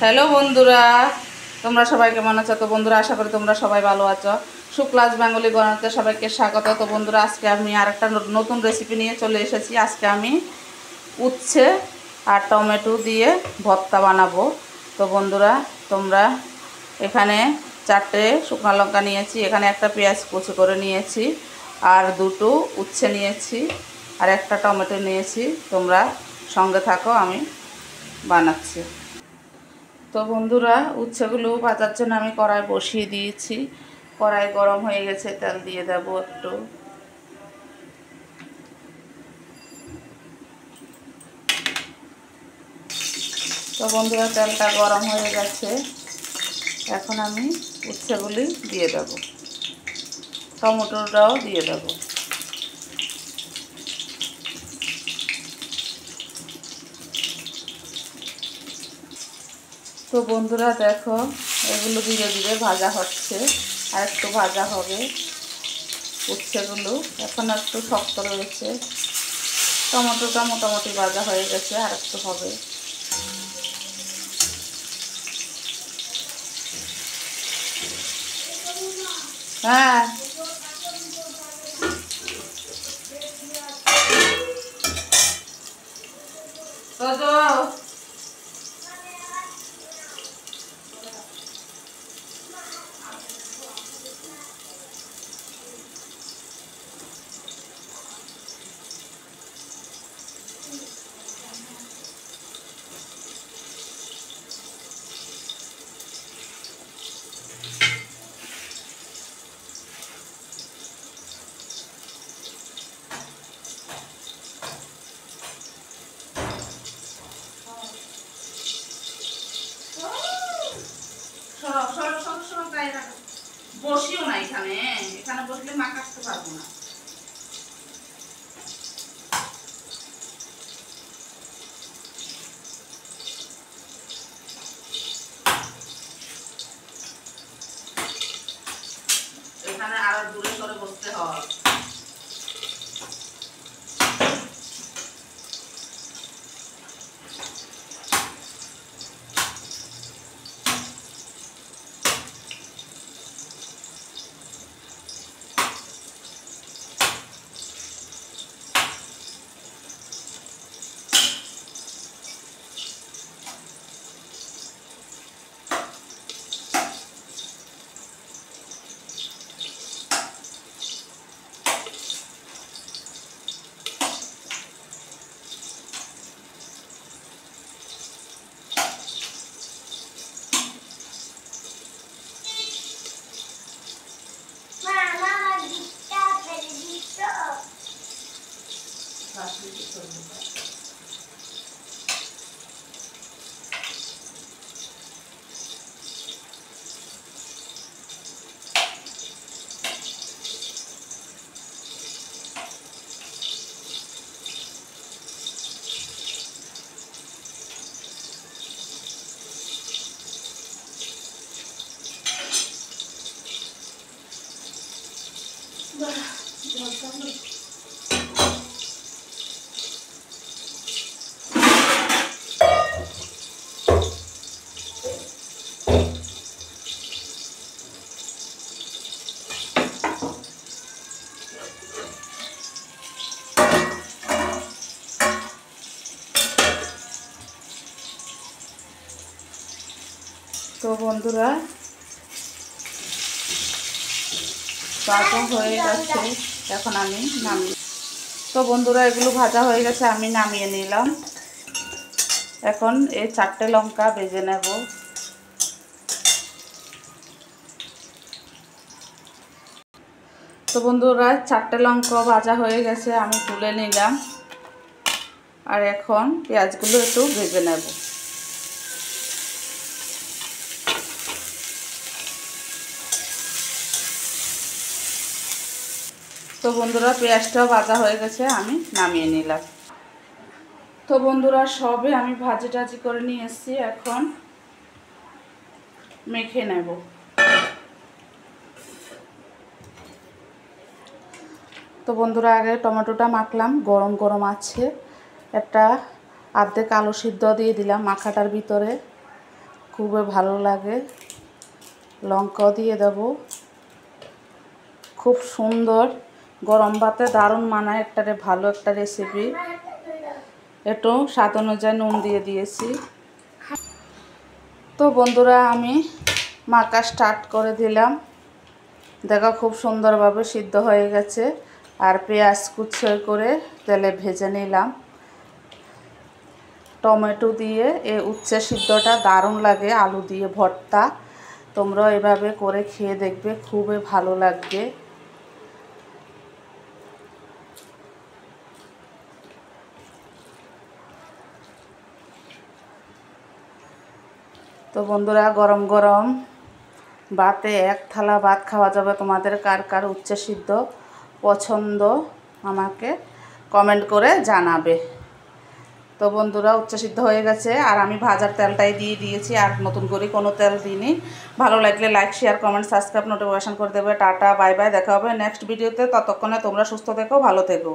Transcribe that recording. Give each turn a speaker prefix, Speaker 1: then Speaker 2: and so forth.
Speaker 1: Hello বন্ধুরা, তোমরা সবাই কেমন আছো? তো বন্ধুরা, আশা করি তোমরা সবাই ভালো আছো। শুক্লাস বেঙ্গলি গণতে সবাইকে স্বাগত। তো বন্ধুরা, আজকে আমি আরেকটা নতুন রেসিপি নিয়ে চলে এসেছি। আজকে আমি উচ্ছে আর টমেটো দিয়ে ভর্তা বানাবো। তো বন্ধুরা, তোমরা এখানে 4টে শুকনো লঙ্কা নিয়েছি, এখানে একটা পেঁয়াজ কুচি করে নিয়েছি, আর 2টো উচ্ছে নিয়েছি, আর একটা টমেটো নিয়েছি। তোমরা সঙ্গে থাকো, আমি বানাচ্ছি। তো বন্ধুরা, উচ্ছেগুলো ভাজার জন্য আমি কড়াই বসিয়ে দিয়েছি। কড়াই গরম হয়ে গেছে, তেল দিয়ে দেব একটু। তো বন্ধুরা, তেলটা গরম হয়ে গেছে, এখন আমি উচ্ছেগুলি দিয়ে দেব, টমেটোটাও দিয়ে দেব। তো বন্ধুরা দেখো, এগুলো ধীরে ধীরে ভাজা হচ্ছে, আর একটু ভাজা হবে। উচ্ছেগুলো এখন একটু শক্ত রয়েছে, টমেটোটা মোটামুটি ভাজা হয়ে গেছে, আর একটু হবে। হ্যাঁ, তো বসিও না এখানে, এখানে বসলে মা কাটতে পারবো না। এখানে আরো দূরে সরে বসতে হয়। তো বন্ধুরা, ভাজা হয়ে গেছে, এখন আমি নামিয়ে। তো বন্ধুরা, এগুলো ভাজা হয়ে গেছে, আমি নামিয়ে নিলাম। এখন এই 4টে লঙ্কা ভেজে নেব। তো বন্ধুরা, 4টে লঙ্কা ভাজা হয়ে গেছে, আমি তুলে নিলাম। আর এখন পেঁয়াজগুলো একটু ভেজে নেব। তো বন্ধুরা, পেঁয়াজটাও ভাজা হয়ে গেছে, আমি নামিয়ে নিলাম। তো বন্ধুরা, সবে আমি ভাজি টাজি করে নিয়ে এসেছি, এখন মেখে নেব। তো বন্ধুরা, আগে টমেটোটা মাখলাম, গরম গরম আছে, একটা আর্ধেক আলু সিদ্ধ দিয়ে দিলাম মাখাটার ভিতরে। খুবই ভালো লাগে। লঙ্কাও দিয়ে দেব। খুব সুন্দর গরম ভাতে দারুণ মানায়, ভালো একটা রেসিপি। একটু স্বাদ অনুযায়ী নুন দিয়ে দিয়েছি। তো বন্ধুরা আমি মাখা স্টার্ট করে দিলাম। দেখো খুব সুন্দরভাবে সিদ্ধ হয়ে গেছে। আর পেঁয়াজ কুচি করে তেলে ভেজে নিলাম। টমেটো দিয়ে এই উচ্ছে সিদ্ধটা দারুণ লাগে, আলু দিয়ে ভর্তা। তোমরা এভাবে করে খেয়ে দেখবে, খুবই ভালো লাগবে। তো বন্ধুরা গরম গরম ভাতে এক থালা ভাত খাওয়া যাবে। তোমাদের কার কার উচ্ছে সিদ্ধ পছন্দ আমাকে কমেন্ট করে জানাবে। তো বন্ধুরা উচ্ছে সিদ্ধ হয়ে গেছে, আর আমি ভাজার তেলটাই দিয়ে দিয়েছি, আর নতুন করে কোনো তেল দিইনি। ভালো লাগলে like, share, comment, subscribe, notification করে দেবে। Tata, bye bye. দেখা হবে নেক্সট ভিডিওতে। ততক্ষণে তোমরা সুস্থ থেকো, ভালো থেকো।